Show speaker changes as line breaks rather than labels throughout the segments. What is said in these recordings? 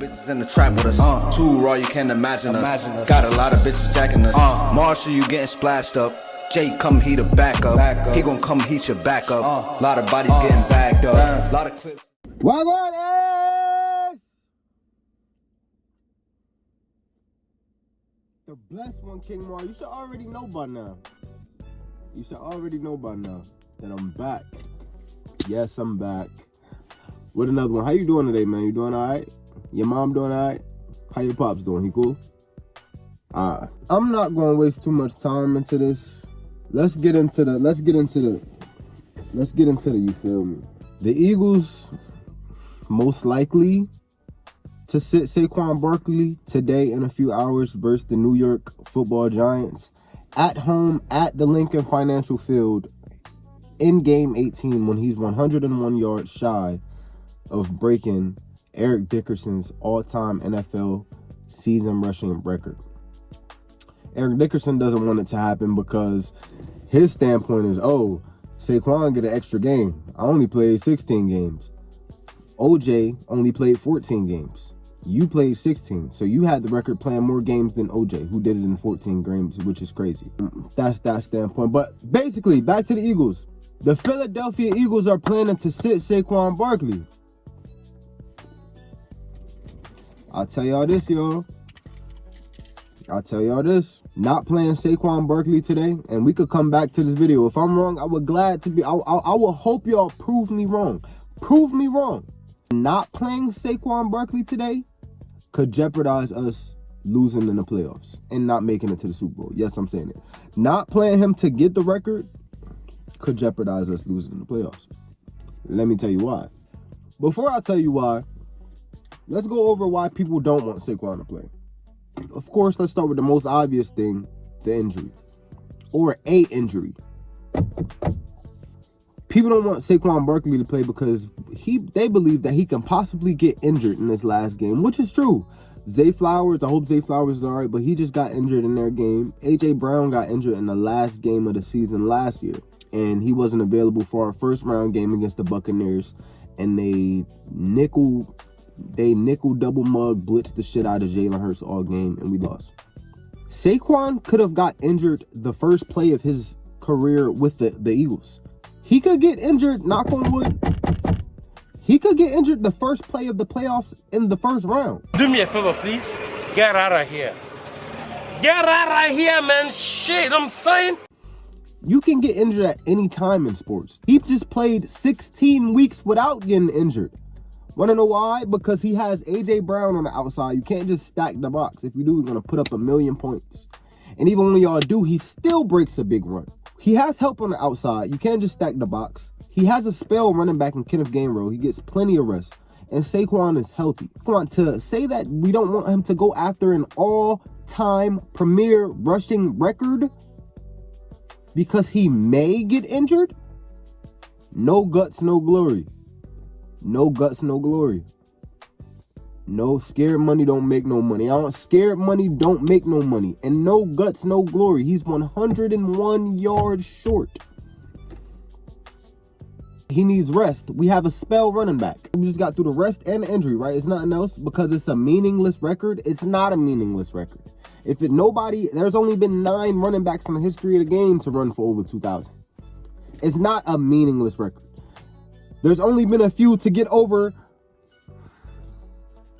bitches in the trap with us. Too raw, you can't imagine us. Got a lot of bitches jacking us. Marshall, you getting splashed up. Jay, come heat a back up. He gon' come heat your back up. Lot of bodies getting bagged up. Lot of clips.
Wagwan is the blessed one, King Mar. You should already know by now. You should already know by now that I'm back. Yes, I'm back with another one. How you doing today, man? You doing all right? Your mom doing all right? How your pops doing? He cool? I'm not gonna waste too much time into this. Let's get into the you feel me? The Eagles most likely to sit Saquon Barkley today in a few hours versus the New York Football Giants at home at the Lincoln Financial Field in game 18 when he's 101 yards shy of breaking Eric Dickerson's all-time NFL season rushing record. Eric Dickerson doesn't want it to happen because his standpoint is, oh, Saquon get an extra game. I only played 16 games. OJ only played 14 games. You played 16. So you had the record playing more games than OJ, who did it in 14 games, which is crazy. That's that standpoint. But basically, back to the Eagles. The Philadelphia Eagles are planning to sit Saquon Barkley. I'll tell y'all this, y'all. Not playing Saquon Barkley today, and we could come back to this video. If I'm wrong, I would I will hope y'all prove me wrong. Prove me wrong. Not playing Saquon Barkley today could jeopardize us losing in the playoffs and not making it to the Super Bowl. Yes, I'm saying it. Not playing him to get the record could jeopardize us losing in the playoffs. Let me tell you why. Before I tell you why, let's go over why people don't want Saquon to play. Of course, let's start with the most obvious thing, the injury. Or a injury. People don't want Saquon Barkley to play because they believe that he can possibly get injured in this last game, which is true. Zay Flowers, I hope Zay Flowers is all right, but he just got injured in their game. A.J. Brown got injured in the last game of the season last year, and he wasn't available for our first round game against the Buccaneers, and they nickel double mug blitzed the shit out of Jalen Hurts all game, and we lost. Saquon could have got injured the first play of his career with the Eagles. He could get injured, knock on wood. He could get injured the first play of the playoffs in the first round.
Do me a favor, please. Get out of here. Get out of here, man. Shit, I'm saying.
You can get injured at any time in sports. He just played 16 weeks without getting injured. Want to know why? Because he has A.J. Brown on the outside. You can't just stack the box. If you do, you're going to put up 1,000,000 points. And even when y'all do, he still breaks a big run. He has help on the outside. You can't just stack the box. He has a spell running back in KvngMarTV. He gets plenty of rest. And Saquon is healthy. Come on, to say that we don't want him to go after an all-time premier rushing record because he may get injured? No guts, no glory. No guts, no glory. No, scared money don't make no money. Scared money don't make no money. And no guts, no glory. He's 101 yards short. He needs rest. We have a spell running back. We just got through the rest and the injury, right? It's nothing else because it's a meaningless record. It's not a meaningless record. There's only been 9 running backs in the history of the game to run for over 2,000. It's not a meaningless record. There's only been a few to get over.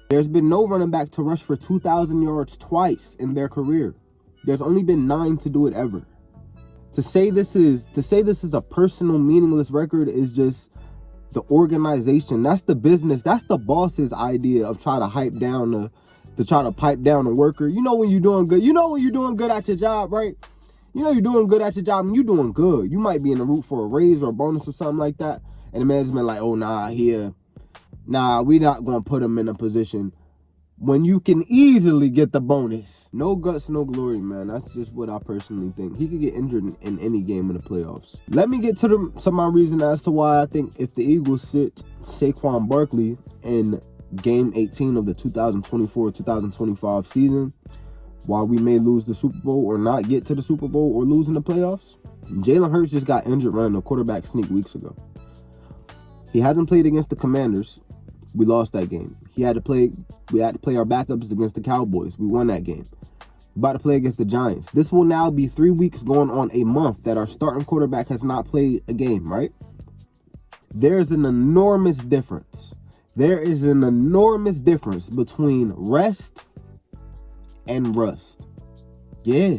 There's been no running back to rush for 2,000 yards twice in their career. There's only been 9 to do it ever. To say this is a personal meaningless record is just the organization. That's the business. That's the boss's idea of trying to pipe down the worker. You know when you're doing good. You know when you're doing good at your job, right? You know you're doing good at your job and you're doing good. You might be in the route for a raise or a bonus or something like that. And the management like, oh, we're not going to put him in a position when you can easily get the bonus. No guts, no glory, man. That's just what I personally think. He could get injured in any game in the playoffs. Let me get to my reason as to why I think if the Eagles sit Saquon Barkley in game 18 of the 2024-2025 season, why we may lose the Super Bowl or not get to the Super Bowl or lose in the playoffs. Jalen Hurts just got injured running a quarterback sneak weeks ago. He hasn't played against the Commanders, We lost that game. We had to play our backups against the Cowboys. We won that game. About to play against the Giants. This will now be 3 weeks going on a month that our starting quarterback has not played a game, right? There's an enormous difference. There is an enormous difference between rest and rust. Yeah.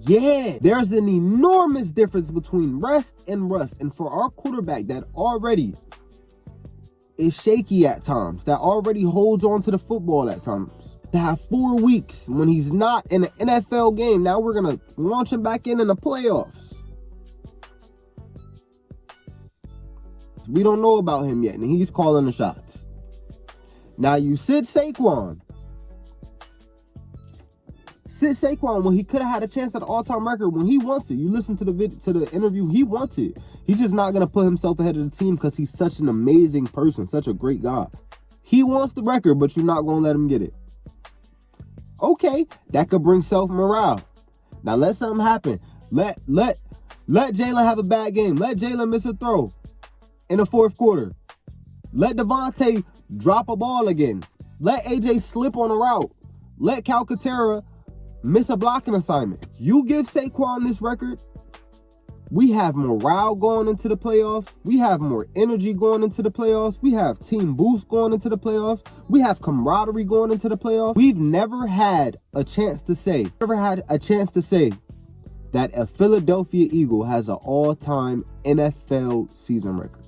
There's an enormous difference between rest and rust. And for our quarterback that already is shaky at times, that already holds on to the football at times, to have 4 weeks when he's not in an NFL game, now we're going to launch him back in the playoffs. We don't know about him yet, and he's calling the shots. Now you sit Saquon. Sit Saquon when he could have had a chance at the all-time record when he wants it. You listen to the interview, he wants it. He's just not going to put himself ahead of the team because he's such an amazing person, such a great guy. He wants the record, but you're not going to let him get it. Okay, that could bring self-morale. Now let something happen. Let Jalen have a bad game. Let Jalen miss a throw in the fourth quarter. Let Devontae drop a ball again. Let AJ slip on a route. Let Calcaterra miss a blocking assignment. You give Saquon this record, we have morale going into the playoffs. We have more energy going into the playoffs. We have team boost going into the playoffs. We have camaraderie going into the playoffs. We've never had a chance to say that a Philadelphia Eagle has an all-time NFL season record.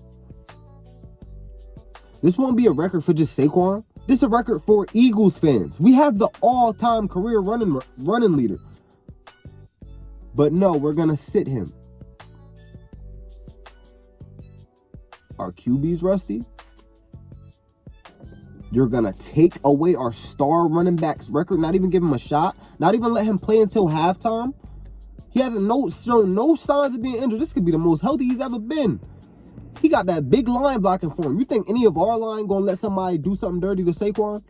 This won't be a record for just Saquon. This is a record for Eagles fans. We have the all-time career running leader. But no, we're going to sit him. Our QB's rusty. You're going to take away our star running back's record, not even give him a shot, not even let him play until halftime. He hasn't shown no signs of being injured. This could be the most healthy he's ever been. He got that big line blocking for him. You think any of our line going to let somebody do something dirty to Saquon?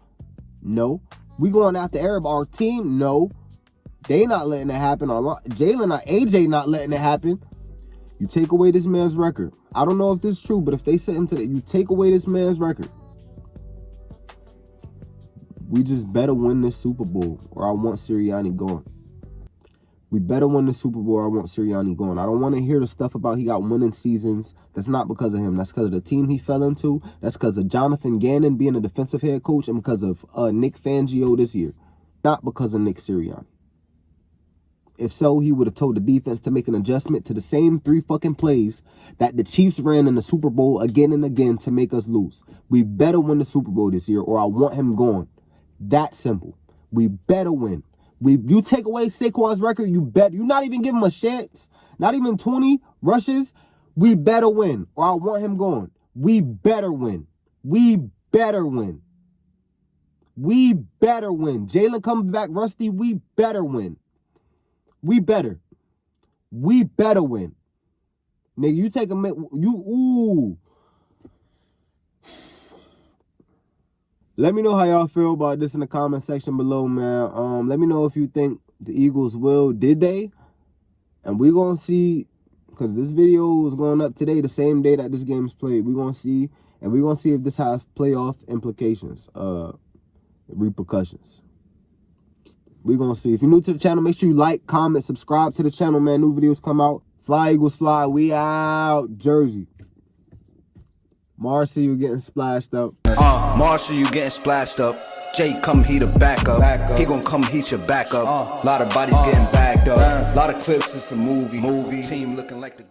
No. We going after Arab, our team? No. They not letting it happen. Jalen or AJ not letting it happen. You take away this man's record. I don't know if this is true, but if they sent him to you take away this man's record. We just better win this Super Bowl or I want Sirianni gone. We better win the Super Bowl or I want Sirianni gone. I don't want to hear the stuff about he got winning seasons. That's not because of him. That's because of the team he fell into. That's because of Jonathan Gannon being a defensive head coach and because of Nick Fangio this year. Not because of Nick Sirianni. If so, he would have told the defense to make an adjustment to the same 3 fucking plays that the Chiefs ran in the Super Bowl again and again to make us lose. We better win the Super Bowl this year or I want him gone. That simple. We better win. You take away Saquon's record, you're not even giving him a chance. Not even 20 rushes. We better win or I want him gone. We better win. We better win. We better win. Jalen coming back rusty. We better win. We better win. Nigga, you take ooh. Let me know how y'all feel about this in the comment section below, man. Let me know if you think the Eagles did they? And we're going to see, because this video is going up today, the same day that this game is played. We're going to see, and we're going to see if this has playoff implications, repercussions. We're going to see. If you're new to the channel, make sure you like, comment, subscribe to the channel, man. New videos come out. Fly, Eagles, fly. We out. Jersey. Marcy, you getting splashed up.
Marshall, you getting splashed up. Jay, come heat a backup. He gon' come heat your backup. Lot of bodies getting bagged up. Lot of clips, it's a movie. Team looking like the